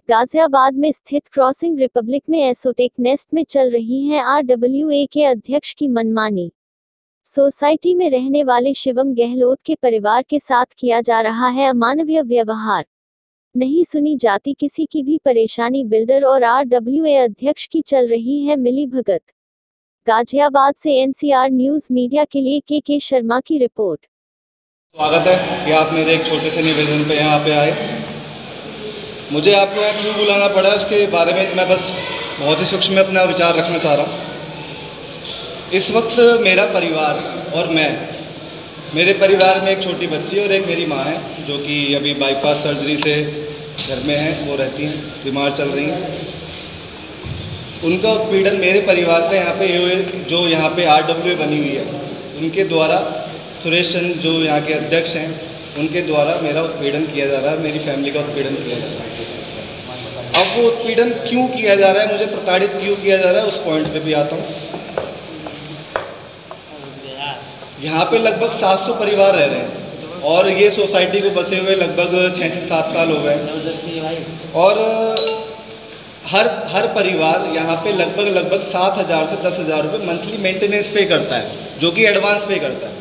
गाजियाबाद में स्थित crossing Republic में एसोटेक नेस्ट में चल रही है आरडब्ल्यूए के अध्यक्ष की मनमानी। सोसाइटी में रहने वाले शिवम गहलोत के परिवार के साथ किया जा रहा है अमानवीय व्यवहार। नहीं सुनी जाती किसी की भी परेशानी। बिल्डर और आरडब्ल्यूए अध्यक्ष की चल रही है मिलीभगत। गाजियाबाद से एनसीआर न्यूज मीडिया के लिए के शर्मा की रिपोर्ट। स्वागत है कि आप मेरे एक छोटे से निवेदन पे यहाँ पे आए। मुझे आपको यहाँ क्यों बुलाना पड़ा उसके बारे में मैं बस बहुत ही सूक्ष्म में अपना विचार रखना चाह रहा हूँ। इस वक्त मेरा परिवार और मेरे परिवार में एक छोटी बच्ची और एक मेरी माँ है जो कि अभी बाईपास सर्जरी से घर में है, वो रहती हैं, बीमार चल रही हैं। उनका उत्पीड़न मेरे परिवार का यहाँ पे जो यहाँ पे आरडब्ल्यूए बनी हुई है उनके द्वारा, सुरेश चंद जो यहाँ के अध्यक्ष हैं उनके द्वारा मेरा उत्पीड़न किया जा रहा है, मेरी फैमिली का उत्पीड़न किया जा रहा है। अब वो उत्पीड़न क्यों किया जा रहा है, मुझे प्रताड़ित क्यों किया जा रहा है, उस पॉइंट पे भी आता हूँ। यहाँ पे लगभग 700 परिवार रह रहे हैं और ये सोसाइटी को बसे हुए लगभग 6 से 7 साल हो गए और हर परिवार यहाँ पे लगभग 7,000 से 10,000 रुपये मंथली मेंटेनेंस पे करता है, जो कि एडवांस पे करता है,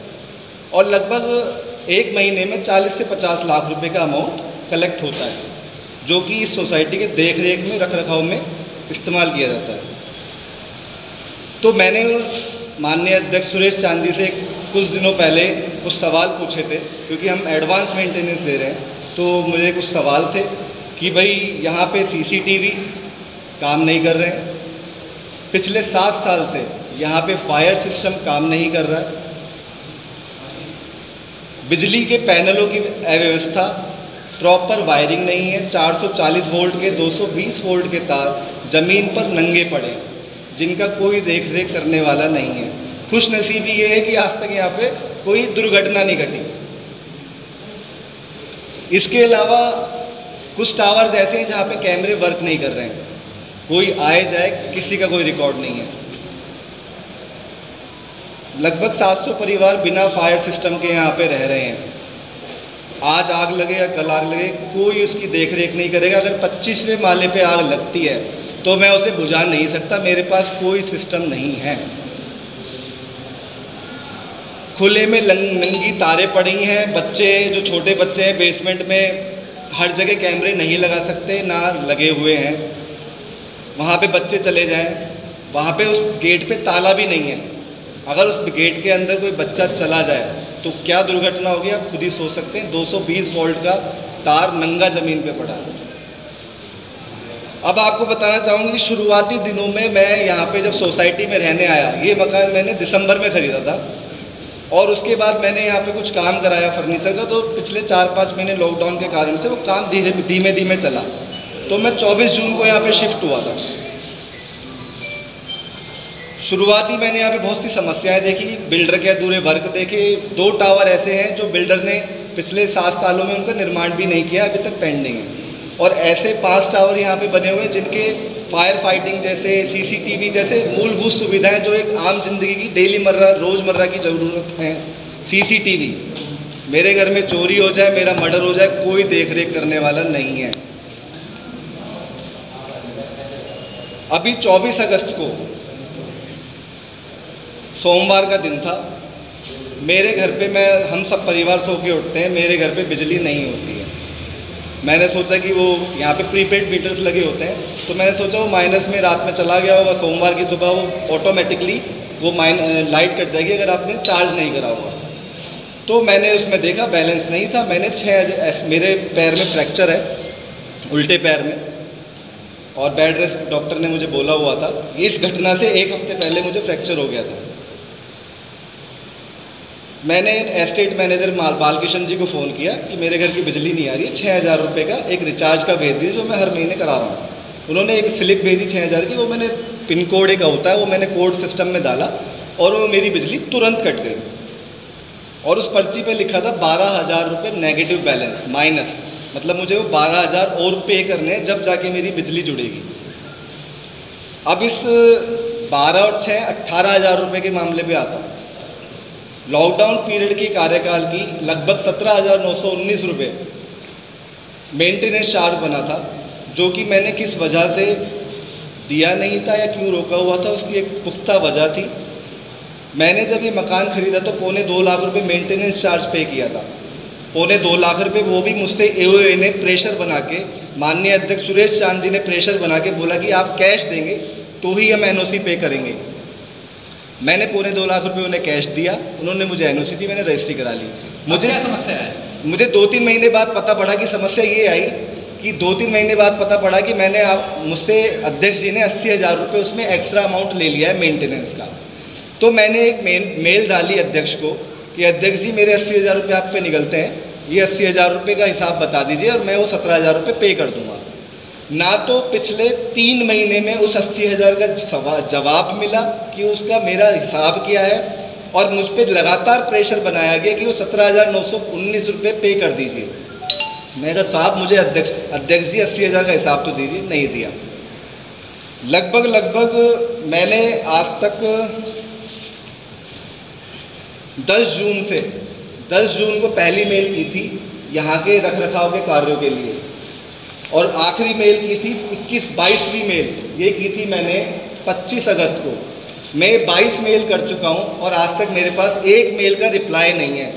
और लगभग एक महीने में 40 से 50 लाख रुपए का अमाउंट कलेक्ट होता है, जो कि इस सोसाइटी के देख रेख में, रख रखाव में इस्तेमाल किया जाता है। तो मैंने माननीय अध्यक्ष सुरेश चांदी से कुछ दिनों पहले कुछ सवाल पूछे थे, क्योंकि हम एडवांस मेंटेनेंस दे रहे हैं। तो मुझे कुछ सवाल थे कि भाई यहाँ पे सीसीटीवी काम नहीं कर रहे हैं, पिछले 7 साल से यहाँ पे फायर सिस्टम काम नहीं कर रहा है, बिजली के पैनलों की अव्यवस्था, प्रॉपर वायरिंग नहीं है, 440 वोल्ट के 220 वोल्ट के तार ज़मीन पर नंगे पड़े, जिनका कोई देख रेख करने वाला नहीं है। खुशनसीबी ये है कि आज तक यहाँ पे कोई दुर्घटना नहीं घटी। इसके अलावा कुछ टावर्स ऐसे हैं जहाँ पे कैमरे वर्क नहीं कर रहे हैं, कोई आए जाए किसी का कोई रिकॉर्ड नहीं है। लगभग 700 परिवार बिना फायर सिस्टम के यहाँ पे रह रहे हैं। आज आग लगे या कल आग लगे, कोई उसकी देख रेख नहीं करेगा। अगर 25वें माले पे आग लगती है तो मैं उसे बुझा नहीं सकता, मेरे पास कोई सिस्टम नहीं है। खुले में नंगी तारें पड़ी हैं, बच्चे जो छोटे बच्चे हैं बेसमेंट में हर जगह कैमरे नहीं लगा सकते, ना लगे हुए हैं। वहाँ पे बच्चे चले जाएं, वहाँ पे उस गेट पे ताला भी नहीं है। अगर उस गेट के अंदर कोई बच्चा चला जाए तो क्या दुर्घटना होगी आप खुद ही सोच सकते हैं। 220 वोल्ट का तार नंगा ज़मीन पे पड़ा है। अब आपको बताना चाहूँगी, शुरुआती दिनों में मैं यहाँ पे जब सोसाइटी में रहने आया, ये मकान मैंने दिसंबर में ख़रीदा था और उसके बाद मैंने यहाँ पे कुछ काम कराया फर्नीचर का, तो पिछले 4-5 महीने लॉकडाउन के कारण से वो काम धीमे धीमे चला। तो मैं 24 जून को यहाँ पे शिफ्ट हुआ था। शुरुआती मैंने यहाँ पे बहुत सी समस्याएं देखी, बिल्डर के अधूरे वर्क देखे। 2 टावर ऐसे हैं जो बिल्डर ने पिछले 7 सालों में उनका निर्माण भी नहीं किया, अभी तक पेंडिंग है। और ऐसे 5 टावर यहाँ पे बने हुए हैं जिनके फायर फाइटिंग जैसे, सीसीटीवी जैसे मूलभूत सुविधाएं जो एक आम जिंदगी की रोज़मर्रा की ज़रूरत है। सीसीटीवी, मेरे घर में चोरी हो जाए, मेरा मर्डर हो जाए, कोई देख रेख करने वाला नहीं है। अभी 24 अगस्त को सोमवार का दिन था, मेरे घर पे हम सब परिवार सो के उठते हैं, मेरे घर पे बिजली नहीं होती है। मैंने सोचा कि वो यहाँ पे प्रीपेड मीटर्स लगे होते हैं, तो मैंने सोचा वो माइनस में रात में चला गया होगा, सोमवार की सुबह वो ऑटोमेटिकली वो लाइट कट जाएगी अगर आपने चार्ज नहीं करा होगा। तो मैंने उसमें देखा बैलेंस नहीं था। मैंने मेरे पैर में फ्रैक्चर है, उल्टे पैर में, और बेड रेस्ट डॉक्टर ने मुझे बोला हुआ था। इस घटना से 1 हफ्ते पहले मुझे फ्रैक्चर हो गया था। मैंने एस्टेट मैनेजर बालकिशन जी को फ़ोन किया कि मेरे घर की बिजली नहीं आ रही है, 6,000 रुपये का एक रिचार्ज का भेज दीजिए जो मैं हर महीने करा रहा हूँ। उन्होंने एक स्लिप भेजी 6,000 की, वो मैंने पिन कोड एक होता है वो मैंने कोड सिस्टम में डाला और वो मेरी बिजली तुरंत कट गई। और उस पर्ची पे लिखा था 12,000 रुपये नेगेटिव बैलेंस, माइनस, मतलब मुझे वो 12,000 और पे करने हैं जब जाके मेरी बिजली जुड़ेगी। अब इस 12 और 6 18,000 रुपये के मामले पे आता हूँ। लॉकडाउन पीरियड के कार्यकाल की लगभग 17,919 रुपये मेंटेनेंस चार्ज बना था, जो कि मैंने किस वजह से दिया नहीं था या क्यों रोका हुआ था, उसकी एक पुख्ता वजह थी। मैंने जब ये मकान ख़रीदा तो 2.25 लाख रुपए मेंटेनेंस चार्ज पे किया था। 2.25 लाख रुपए वो भी मुझसे एओए ने प्रेशर बना के, माननीय अध्यक्ष सुरेश चांद जी ने प्रेशर बना के बोला कि आप कैश देंगे तो ही हम एनओसी पे करेंगे। मैंने 2.25 लाख रुपए उन्हें कैश दिया, उन्होंने मुझे एनओसी दी, मैंने रजिस्ट्री करा ली। मुझे क्या समस्या है? मुझे 2-3 महीने बाद पता पड़ा कि समस्या ये आई कि 2-3 महीने बाद पता पड़ा कि मैंने मुझसे अध्यक्ष जी ने 80,000 रुपये उसमें एक्स्ट्रा अमाउंट ले लिया है मेंटेनेंस का। तो मैंने एक मेल डाली अध्यक्ष को कि अध्यक्ष जी मेरे 80,000 रुपये आप पे निकलते हैं, ये 80,000 रुपये का हिसाब बता दीजिए और मैं वो 17,000 रुपये पे कर दूंगा। ना तो पिछले 3 महीने में उस 80,000 का जवाब मिला कि उसका मेरा हिसाब क्या है, और मुझ पर लगातार प्रेशर बनाया गया कि वो 17,919 रुपये पे कर दीजिए। मैं कहा साहब मुझे अध्यक्ष जी 80,000 का हिसाब तो दीजिए, नहीं दिया। लगभग मैंने आज तक 10 जून को पहली मेल की थी यहाँ के रख रखाव के कार्यों के लिए, और आखिरी मेल की थी 22वीं मेल ये की थी मैंने 25 अगस्त को। मैं 22 मेल कर चुका हूँ और आज तक मेरे पास एक मेल का रिप्लाई नहीं है।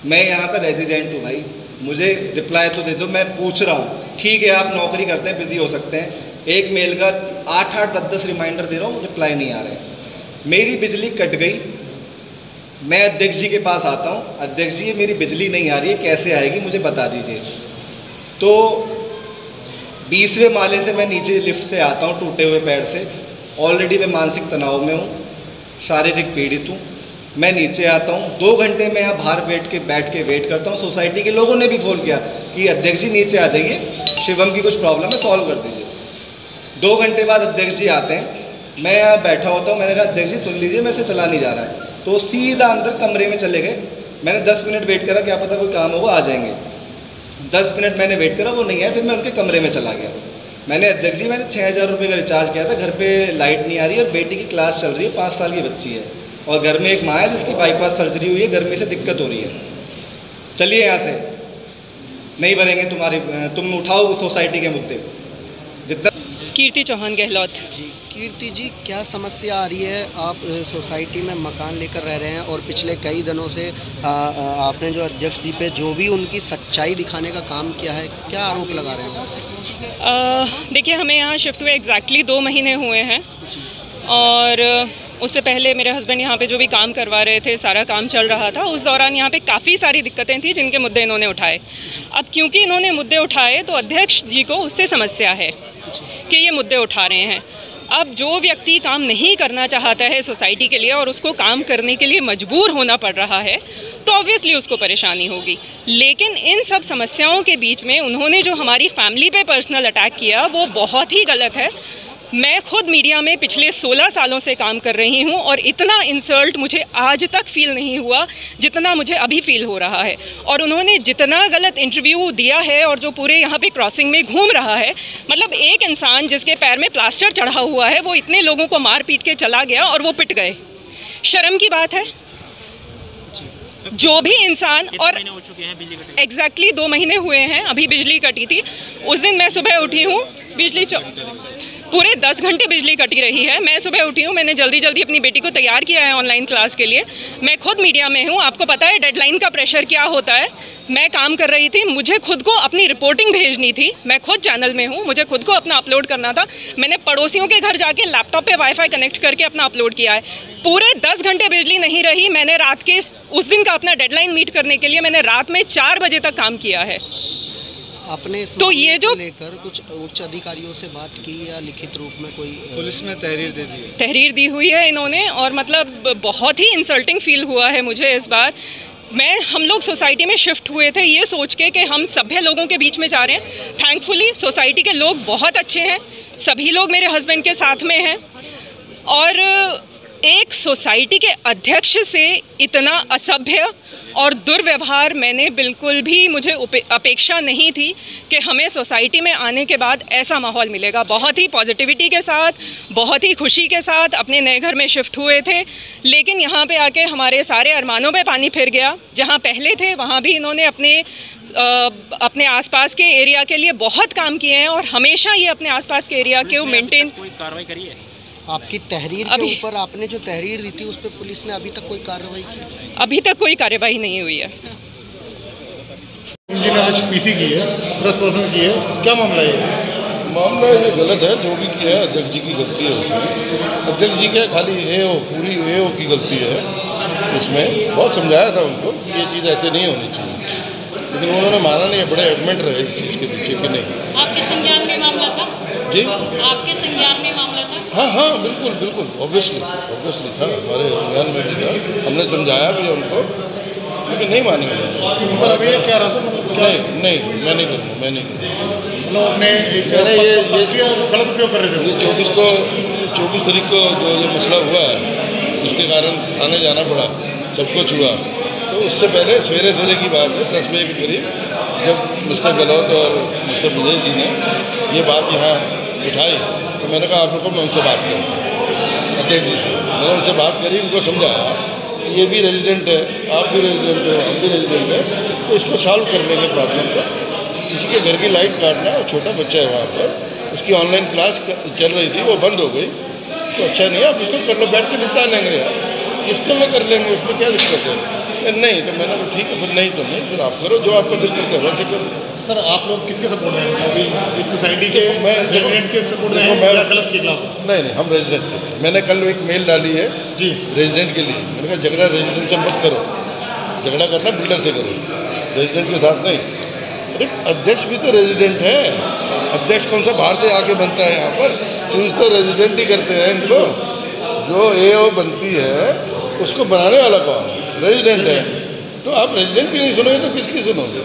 मैं यहाँ का रेजिडेंट हूँ भाई, मुझे रिप्लाई तो दे दो। मैं पूछ रहा हूँ, ठीक है आप नौकरी करते हैं, बिजी हो सकते हैं, एक मेल का 8-8 10-10 रिमाइंडर दे रहा हूँ, रिप्लाई नहीं आ रहे। मेरी बिजली कट गई, मैं अध्यक्ष जी के पास आता हूँ, अध्यक्ष जी ये मेरी बिजली नहीं आ रही है, कैसे आएगी मुझे बता दीजिए। तो 20वें माले से मैं नीचे लिफ्ट से आता हूँ टूटे हुए पैर से, ऑलरेडी मैं मानसिक तनाव में हूँ, शारीरिक पीड़ित हूँ। मैं नीचे आता हूँ, 2 घंटे में यहाँ बाहर बैठ के वेट करता हूँ। सोसाइटी के लोगों ने भी फ़ोन किया कि अध्यक्ष जी नीचे आ जाइए, शिवम की कुछ प्रॉब्लम है, सॉल्व कर दीजिए। 2 घंटे बाद अध्यक्ष जी आते हैं, मैं यहाँ बैठा होता हूँ। मैंने कहा अध्यक्ष जी सुन लीजिए, मेरे से चला नहीं जा रहा है। तो सीधा अंदर कमरे में चले गए। मैंने 10 मिनट वेट करा, क्या पता कोई काम होगा आ जाएंगे। 10 मिनट मैंने वेट करा, वो नहीं आया, फिर मैं उनके कमरे में चला गया। मैंने अध्यक्ष जी मैंने 6,000 रुपये का रिचार्ज किया था, घर पे लाइट नहीं आ रही है और बेटी की क्लास चल रही है, 5 साल की बच्ची है, और घर में एक माँ है जिसकी बाईपास सर्जरी हुई है, गर्मी से दिक्कत हो रही है, चलिए यहाँ से, नहीं भरेंगे तुम्हारी, तुम उठाओ सोसाइटी के मुद्दे जितना। कीर्ति चौहान गहलोत जी। कीर्ति जी, क्या समस्या आ रही है? आप सोसाइटी में मकान लेकर रह रहे हैं और पिछले कई दिनों से आपने जो अध्यक्ष जी पे जो भी उनकी सच्चाई दिखाने का काम किया है, क्या आरोप लगा रहे हैं? देखिए, हमें यहाँ शिफ्ट हुए एग्जैक्टली 2 महीने हुए हैं, और उससे पहले मेरे हस्बैंड यहाँ पे जो भी काम करवा रहे थे, सारा काम चल रहा था। उस दौरान यहाँ पे काफ़ी सारी दिक्कतें थी जिनके मुद्दे इन्होंने उठाए। अब क्योंकि इन्होंने मुद्दे उठाए तो अध्यक्ष जी को उससे समस्या है कि ये मुद्दे उठा रहे हैं। अब जो व्यक्ति काम नहीं करना चाहता है सोसाइटी के लिए और उसको काम करने के लिए मजबूर होना पड़ रहा है, तो ऑब्वियसली उसको परेशानी होगी। लेकिन इन सब समस्याओं के बीच में उन्होंने जो हमारी फैमिली पे पर्सनल अटैक किया वो बहुत ही गलत है। मैं खुद मीडिया में पिछले 16 सालों से काम कर रही हूं और इतना इंसल्ट मुझे आज तक फील नहीं हुआ जितना मुझे अभी फील हो रहा है। और उन्होंने जितना गलत इंटरव्यू दिया है और जो पूरे यहाँ पे क्रॉसिंग में घूम रहा है, मतलब एक इंसान जिसके पैर में प्लास्टर चढ़ा हुआ है वो इतने लोगों को मार पीट के चला गया और वो पिट गए। शर्म की बात है। जो भी इंसान, और एग्जैक्टली 2 महीने हुए हैं, अभी बिजली कटी थी। उस दिन मैं सुबह उठी हूँ, बिजली पूरे 10 घंटे बिजली कटी रही है। मैं सुबह उठी हूँ, मैंने जल्दी अपनी बेटी को तैयार किया है ऑनलाइन क्लास के लिए। मैं खुद मीडिया में हूँ, आपको पता है डेडलाइन का प्रेशर क्या होता है। मैं काम कर रही थी, मुझे खुद को अपनी रिपोर्टिंग भेजनी थी, मैं खुद चैनल में हूँ, मुझे खुद को अपना अपलोड करना था। मैंने पड़ोसियों के घर जाके लैपटॉप पे वाईफाई कनेक्ट करके अपना अपलोड किया है। पूरे 10 घंटे बिजली नहीं रही। मैंने रात के उस दिन का अपना डेडलाइन मीट करने के लिए मैंने रात में 4 बजे तक काम किया है। आपने तो ये जो लेकर कुछ उच्च अधिकारियों से बात की या लिखित रूप में कोई पुलिस में तहरीर दे दी है? तहरीर दी हुई है इन्होंने, और मतलब बहुत ही इंसल्टिंग फील हुआ है मुझे इस बार। हम लोग सोसाइटी में शिफ्ट हुए थे ये सोच के कि हम सभ्य लोगों के बीच में जा रहे हैं। थैंकफुली सोसाइटी के लोग बहुत अच्छे हैं, सभी लोग मेरे हस्बैंड के साथ में हैं, और एक सोसाइटी के अध्यक्ष से इतना असभ्य और दुर्व्यवहार मैंने बिल्कुल भी, मुझे अपेक्षा नहीं थी कि हमें सोसाइटी में आने के बाद ऐसा माहौल मिलेगा। बहुत ही पॉजिटिविटी के साथ, बहुत ही खुशी के साथ अपने नए घर में शिफ्ट हुए थे, लेकिन यहाँ पे आके हमारे सारे अरमानों पे पानी फिर गया। जहाँ पहले थे वहाँ भी इन्होंने अपने आसपास के एरिया के लिए बहुत काम किए हैं और हमेशा ये अपने आसपास के एरिया के मेंटेन। कोई कार्रवाई करी है? आपकी तहरीर के ऊपर आपने जो तहरीर दी थी उस पर पुलिस ने अभी तक कोई कार्रवाई की? अभी तक कोई कार्रवाई नहीं हुई है। जी ने आज पीसी की है, प्रेस पर्सन की है, क्या मामला है? मामला ये गलत है, जो भी किया है अध्यक्ष जी की गलती है उसमें। अध्यक्ष जी क्या खाली एओ, पूरी एओ की गलती है इसमें। बहुत समझाया था उनको कि ये चीज़ ऐसे नहीं होनी चाहिए, लेकिन उन्होंने माना नहीं। बड़े एडमेंट रहे इस चीज़ के पीछे कि नहीं। आपके संज्ञान में मामला था? जी, आपके संज्ञान में मामला था? हाँ हाँ, बिल्कुल बिल्कुल, ऑब्वियसली था, हमारे संज्ञान में भी था। हमने समझाया भी उनको, लेकिन नहीं मानी। पर अभी क्या रहा था? नहीं, मैं नहीं करूँगा, मैं नहीं करूँगा। अपने ये किया गलत उपयोग कर रहे थे। ये 24 तारीख को जो ये मसला हुआ है, उसके कारण थाने जाना पड़ा, सब कुछ हुआ। तो उससे पहले सवेरे की बात है, 10 बजे के करीब, जब मिस्टर गहलोत और मिस्टर विजय जी ने ये बात यहाँ उठाई, तो मैंने कहा आप लोगों को मैं उनसे बात करूँ, अध्यक्ष जी से। मैंने उनसे बात करी, उनको समझाया ये भी रेजिडेंट है, आप भी रेजिडेंट हो, हम भी रेजिडेंट है, तो इसको सॉल्व कर लेंगे प्रॉब्लम को। किसी के घर की लाइट काटना, और छोटा बच्चा है वहाँ पर, उसकी ऑनलाइन क्लास चल रही थी, वो बंद हो गई, तो अच्छा नहीं, आप इसको कर लो, बैठ के निपटा लेंगे यार, किस्तों में कर लेंगे, उसमें क्या दिक्कत है? नहीं, तो मैंने कहा ठीक है, फिर नहीं तो नहीं, फिर आप करो, जो आपका दिल करता है वैसे करो। सर आप लोग किसके सपोर्ट में हैं? अभी एक सोसाइटी के रेजिडेंट के सपोर्ट में हैं या गलत के खिलाफ? नहीं, हम रेजिडेंट के। मैंने कल एक मेल डाली है जी रेजिडेंट के लिए। मैंने कहा झगड़ा रेजिडेंट से मत करो, झगड़ा करना बिल्डर से करो, रेजिडेंट के साथ नहीं। अरे अध्यक्ष भी तो रेजिडेंट है, अध्यक्ष कौन सा बाहर से आके बनता है? यहाँ पर चूज तो रेजिडेंट ही करते हैं इनको। जो एओ बनती है उसको बनाने वाला कौन है? रेजिडेंट है। तो आप रेजिडेंट की नहीं सुनोगे तो किसकी सुनोगे?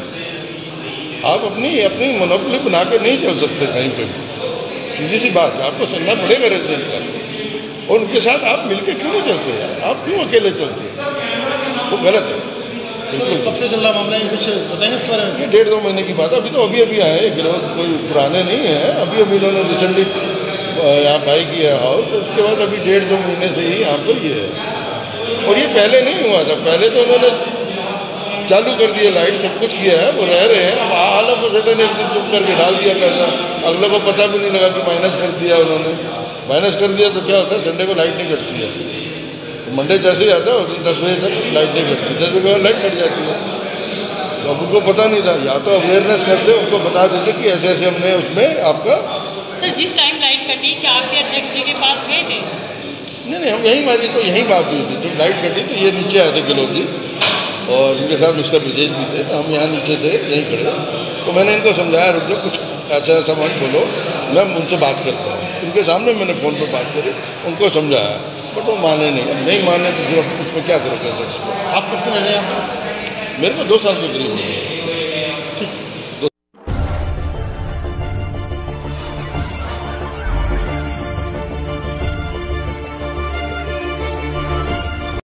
आप अपनी मोनोपोली बना के नहीं चल सकते कहीं पे भी। सीधी सी बात है, आपको सुनना पड़ेगा रेजिडेंट का। और उनके साथ आप मिलके क्यों नहीं चलते यार? आप क्यों अकेले चलते हैं? वो गलत है बिल्कुल। कब से चल रहा मामला है, कुछ बताएंगे इस बारे में? ये 1.5-2 महीने की बात है। अभी आए गिरोह, कोई पुराने नहीं है। अभी इन्होंने रिसेंटली यहाँ बाई किया हाउस, तो उसके बाद अभी 1.5-2 महीने से ही यहाँ पर ये है। और ये पहले नहीं हुआ था, पहले तो उन्होंने चालू कर दिया लाइट, सब कुछ किया है, वो रह रहे हैं। अब ऑल ऑफ अ सडन एक दिन चुप करके डाल दिया पैसा, अगले को पता भी नहीं लगा कि माइनस कर दिया उन्होंने। माइनस कर दिया तो क्या होता है, संडे को लाइट नहीं कटती है, तो मंडे जैसे ही आता है उस दिन 10 बजे तक लाइट नहीं कटती, 10 बजे के बाद लाइट कट जाती है। तो अब उनको पता नहीं था, या तो अवेयरनेस करते, उनको बता देते कि ऐसे ऐसे हमने उसमें आपका। सर जिस टाइम लाइट कटी, क्या आपके अध्यक्ष जी के पास गए थे? नहीं, हम यही बात हुई थी। जब लाइट कटी तो ये नीचे आए थे गहलोत जी, और इनके साथ मिस्टर ब्रजेश भी थे। हम यहाँ नीचे थे, यहीं खड़े। तो मैंने इनको समझाया, रुक जाओ, कुछ ऐसा मत बोलो, मैं उनसे बात करता हूँ। उनके सामने मैंने फ़ोन पर बात करी, उनको समझाया, बट वो माने नहीं। अब नहीं माने तो फिर उसमें क्या करोगे? आप कब से रह रहे हैं यहाँ पर? मेरे को 2 साल के करीब हो गए।